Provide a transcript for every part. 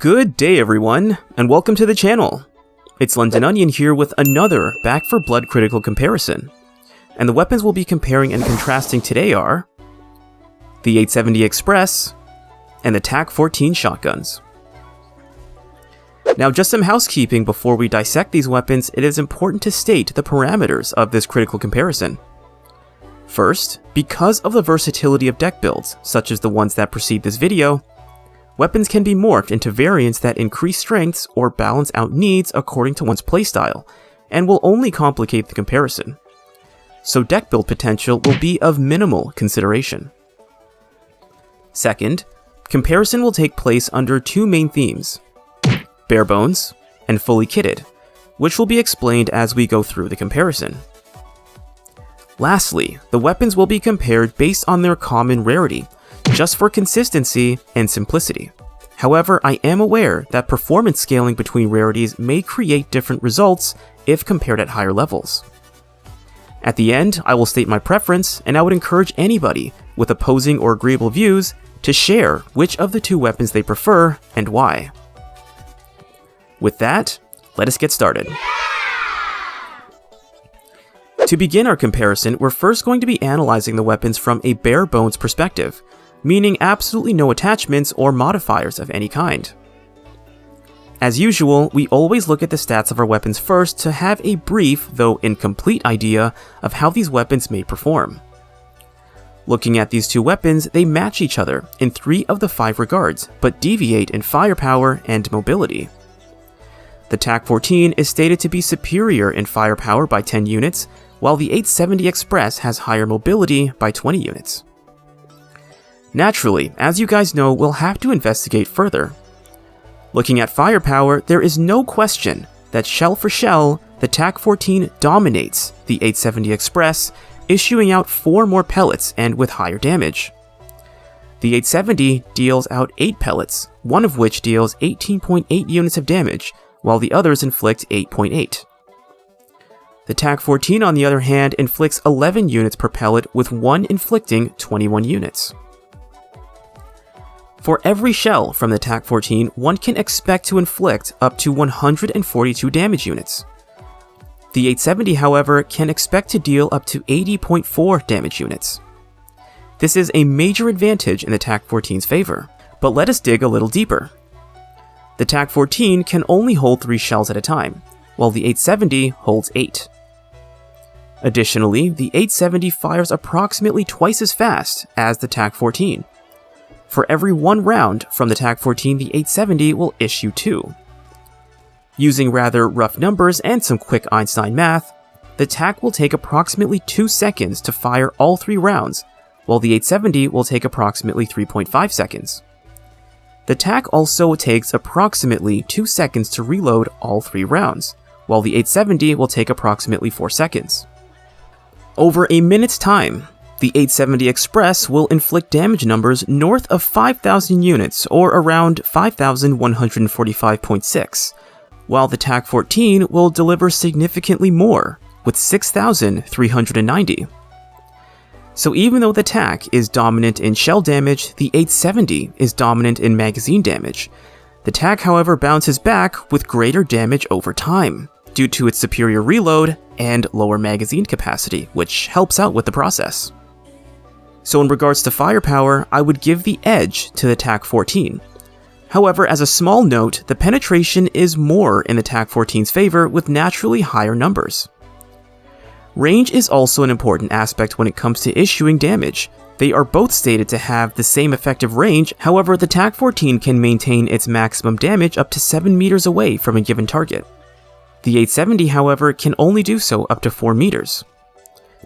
Good day everyone, and welcome to the channel. It's Londononion here with another Back 4 Blood critical comparison. And the weapons we'll be comparing and contrasting today are the 870 Express and the TAC14 shotguns. Now just some housekeeping before we dissect these weapons. It is important to state the parameters of this critical comparison. First, because of the versatility of deck builds, such as the ones that precede this video, weapons can be morphed into variants that increase strengths or balance out needs according to one's playstyle, and will only complicate the comparison. So deck build potential will be of minimal consideration. Second, comparison will take place under two main themes: bare bones and fully kitted, which will be explained as we go through the comparison. Lastly, the weapons will be compared based on their common rarity, just for consistency and simplicity. However, I am aware that performance scaling between rarities may create different results if compared at higher levels. At the end, I will state my preference, and I would encourage anybody with opposing or agreeable views to share which of the two weapons they prefer and why. With that, let us get started. To begin our comparison, we're first going to be analyzing the weapons from a bare bones perspective, meaning absolutely no attachments or modifiers of any kind. As usual, we always look at the stats of our weapons first to have a brief, though incomplete, idea of how these weapons may perform. Looking at these two weapons, they match each other in 3 of the 5 regards, but deviate in firepower and mobility. The TAC14 is stated to be superior in firepower by 10 units, while the 870 Express has higher mobility by 20 units. Naturally, as you guys know, we'll have to investigate further. Looking at firepower, there is no question that shell for shell, the TAC14 dominates the 870 Express, issuing out 4 more pellets and with higher damage. The 870 deals out 8 pellets, one of which deals 18.8 units of damage, while the others inflict 8.8. The TAC14, on the other hand, inflicts 11 units per pellet, with one inflicting 21 units. For every shell from the TAC14, one can expect to inflict up to 142 damage units. The 870, however, can expect to deal up to 80.4 damage units. This is a major advantage in the TAC14's favor, but let us dig a little deeper. The TAC14 can only hold 3 shells at a time, while the 870 holds 8. Additionally, the 870 fires approximately twice as fast as the TAC14. For every 1 round from the TAC14, the 870 will issue 2. Using rather rough numbers and some quick Einstein math, the TAC will take approximately 2 seconds to fire all 3 rounds, while the 870 will take approximately 3.5 seconds. The TAC also takes approximately 2 seconds to reload all 3 rounds, while the 870 will take approximately 4 seconds. Over a minute's time, the 870 Express will inflict damage numbers north of 5,000 units, or around 5,145.6, while the TAC14 will deliver significantly more, with 6,390. So even though the TAC is dominant in shell damage, the 870 is dominant in magazine damage. The TAC, however, bounces back with greater damage over time, due to its superior reload and lower magazine capacity, which helps out with the process. So in regards to firepower, I would give the edge to the TAC14. However, as a small note, the penetration is more in the TAC14's favor with naturally higher numbers. Range is also an important aspect when it comes to issuing damage. They are both stated to have the same effective range, however the TAC14 can maintain its maximum damage up to 7 meters away from a given target. The 870, however, can only do so up to 4 meters.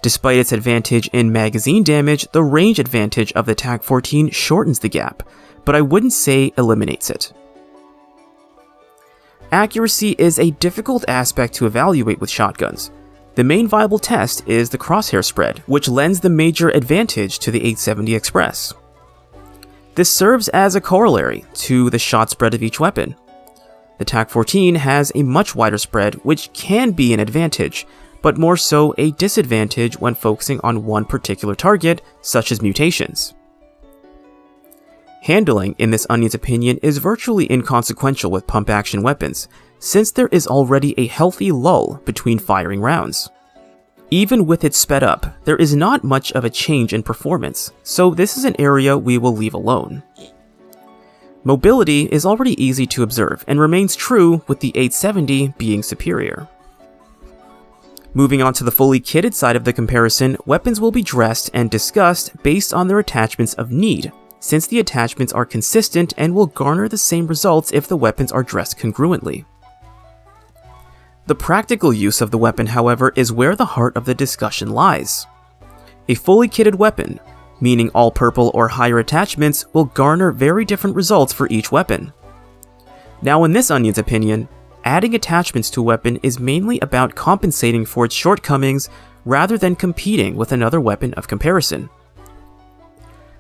Despite its advantage in magazine damage, the range advantage of the TAC14 shortens the gap, but I wouldn't say eliminates it. Accuracy is a difficult aspect to evaluate with shotguns. The main viable test is the crosshair spread, which lends the major advantage to the 870 Express. This serves as a corollary to the shot spread of each weapon. The TAC14 has a much wider spread, which can be an advantage, but more so a disadvantage when focusing on one particular target, such as mutations. Handling, in this onion's opinion, is virtually inconsequential with pump-action weapons, since there is already a healthy lull between firing rounds. Even with it sped up, there is not much of a change in performance, so this is an area we will leave alone. Mobility is already easy to observe and remains true with the 870 being superior. Moving on to the fully kitted side of the comparison, weapons will be dressed and discussed based on their attachments of need, since the attachments are consistent and will garner the same results if the weapons are dressed congruently. The practical use of the weapon, however, is where the heart of the discussion lies. A fully kitted weapon, meaning all purple or higher attachments, will garner very different results for each weapon. Now, in this onion's opinion, adding attachments to a weapon is mainly about compensating for its shortcomings rather than competing with another weapon of comparison.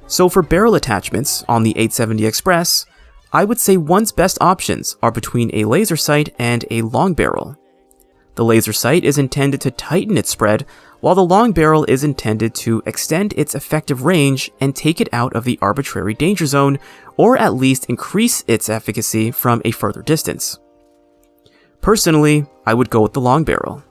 So for barrel attachments on the 870 Express, I would say one's best options are between a laser sight and a long barrel. The laser sight is intended to tighten its spread, while the long barrel is intended to extend its effective range and take it out of the arbitrary danger zone, or at least increase its efficacy from a further distance. Personally, I would go with the long barrel.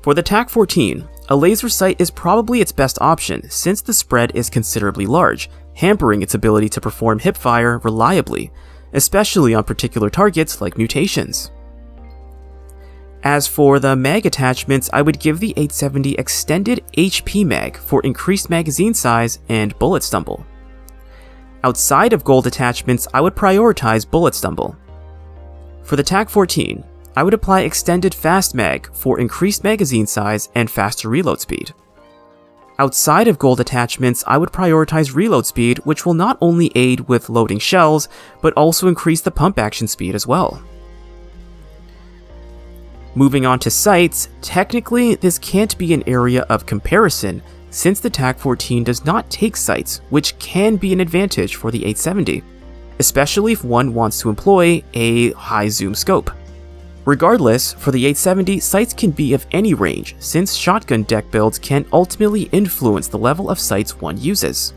For the TAC14, a laser sight is probably its best option since the spread is considerably large, hampering its ability to perform hipfire reliably, especially on particular targets like mutations. As for the mag attachments, I would give the 870 extended HP mag for increased magazine size and bullet stumble. Outside of gold attachments, I would prioritize bullet stumble. For the TAC14, I would apply extended fast mag for increased magazine size and faster reload speed. Outside of gold attachments, I would prioritize reload speed, which will not only aid with loading shells, but also increase the pump action speed as well. Moving on to sights, technically this can't be an area of comparison since the TAC14 does not take sights, which can be an advantage for the 870, especially if one wants to employ a high zoom scope. Regardless, for the 870, sights can be of any range since shotgun deck builds can ultimately influence the level of sights one uses.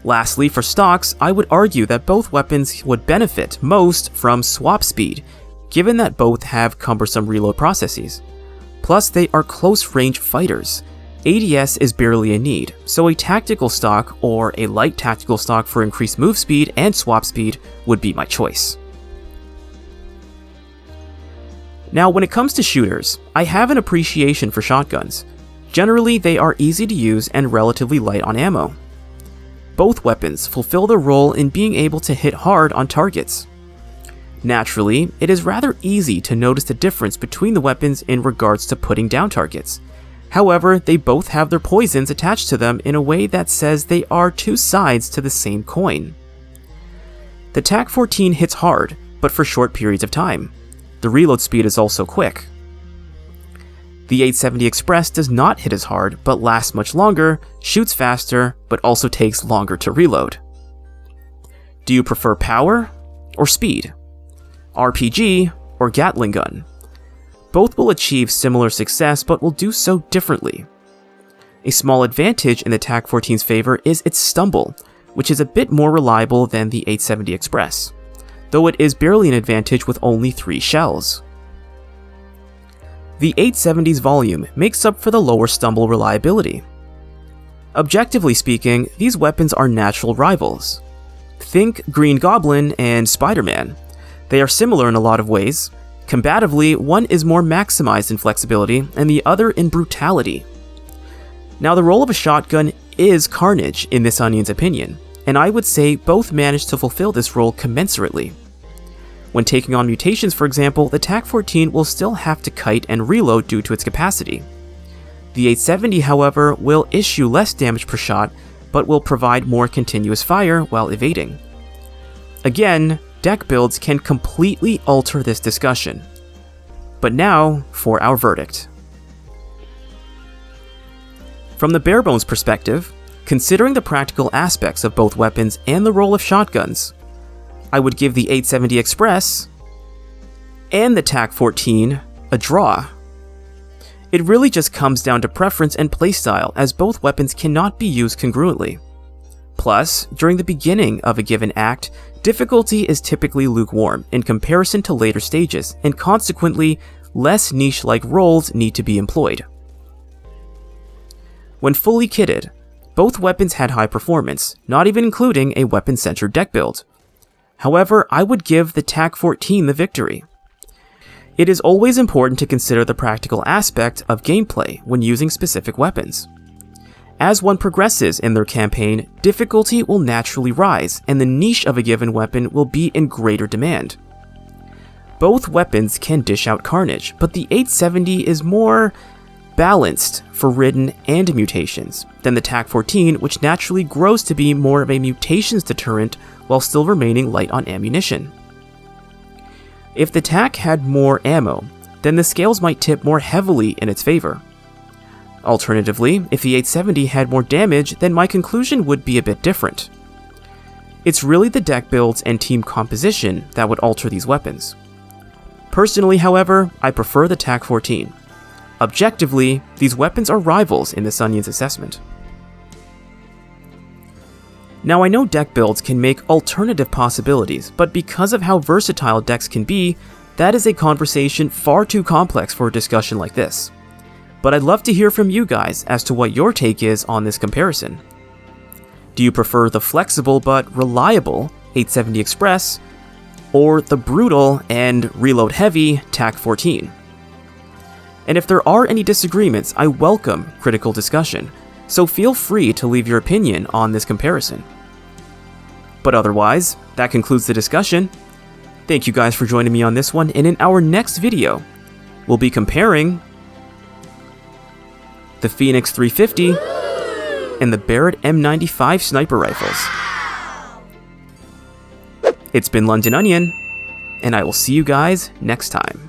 Lastly, for stocks, I would argue that both weapons would benefit most from swap speed, given that both have cumbersome reload processes. Plus, they are close-range fighters. ADS is barely a need, so a tactical stock or a light tactical stock for increased move speed and swap speed would be my choice. Now, when it comes to shooters, I have an appreciation for shotguns. Generally, they are easy to use and relatively light on ammo. Both weapons fulfill their role in being able to hit hard on targets. Naturally, it is rather easy to notice the difference between the weapons in regards to putting down targets. However, they both have their poisons attached to them in a way that says they are two sides to the same coin. The TAC14 hits hard, but for short periods of time. The reload speed is also quick. The 870 Express does not hit as hard, but lasts much longer, shoots faster, but also takes longer to reload. Do you prefer power or speed? RPG or Gatling gun? Both will achieve similar success, but will do so differently. A small advantage in the TAC14's favor is its stumble, which is a bit more reliable than the 870 Express, though it is barely an advantage with only 3 shells. The 870's volume makes up for the lower stumble reliability. Objectively speaking, these weapons are natural rivals. Think Green Goblin and Spider-Man. They are similar in a lot of ways. Combatively, one is more maximized in flexibility and the other in brutality. Now, the role of a shotgun is carnage in this onion's opinion, and I would say both manage to fulfill this role commensurately. When taking on mutations, for example, the TAC14 will still have to kite and reload due to its capacity. The 870, however, will issue less damage per shot, but will provide more continuous fire while evading. Again, deck builds can completely alter this discussion. But now, for our verdict. From the barebones perspective, considering the practical aspects of both weapons and the role of shotguns, I would give the 870 Express and the TAC14 a draw. It really just comes down to preference and playstyle, as both weapons cannot be used congruently. Plus, during the beginning of a given act, difficulty is typically lukewarm in comparison to later stages, and consequently, less niche-like roles need to be employed. When fully kitted, both weapons had high performance, not even including a weapon-centered deck build. However, I would give the TAC14 the victory. It is always important to consider the practical aspect of gameplay when using specific weapons. As one progresses in their campaign, difficulty will naturally rise, and the niche of a given weapon will be in greater demand. Both weapons can dish out carnage, but the 870 is more balanced for ridden and mutations than the TAC14, which naturally grows to be more of a mutations deterrent while still remaining light on ammunition. If the TAC had more ammo, then the scales might tip more heavily in its favor. Alternatively, if the 870 had more damage, then my conclusion would be a bit different. It's really the deck builds and team composition that would alter these weapons. Personally, however, I prefer the TAC14. Objectively, these weapons are rivals in this Onion's assessment. Now, I know deck builds can make alternative possibilities, but because of how versatile decks can be, that is a conversation far too complex for a discussion like this. But I'd love to hear from you guys as to what your take is on this comparison. Do you prefer the flexible but reliable 870 Express, or the brutal and reload-heavy TAC14? And if there are any disagreements, I welcome critical discussion, so feel free to leave your opinion on this comparison. But otherwise, that concludes the discussion. Thank you guys for joining me on this one, and in our next video, we'll be comparing the Phoenix 350 and the Barrett M95 sniper rifles. It's been Londononion, and I will see you guys next time.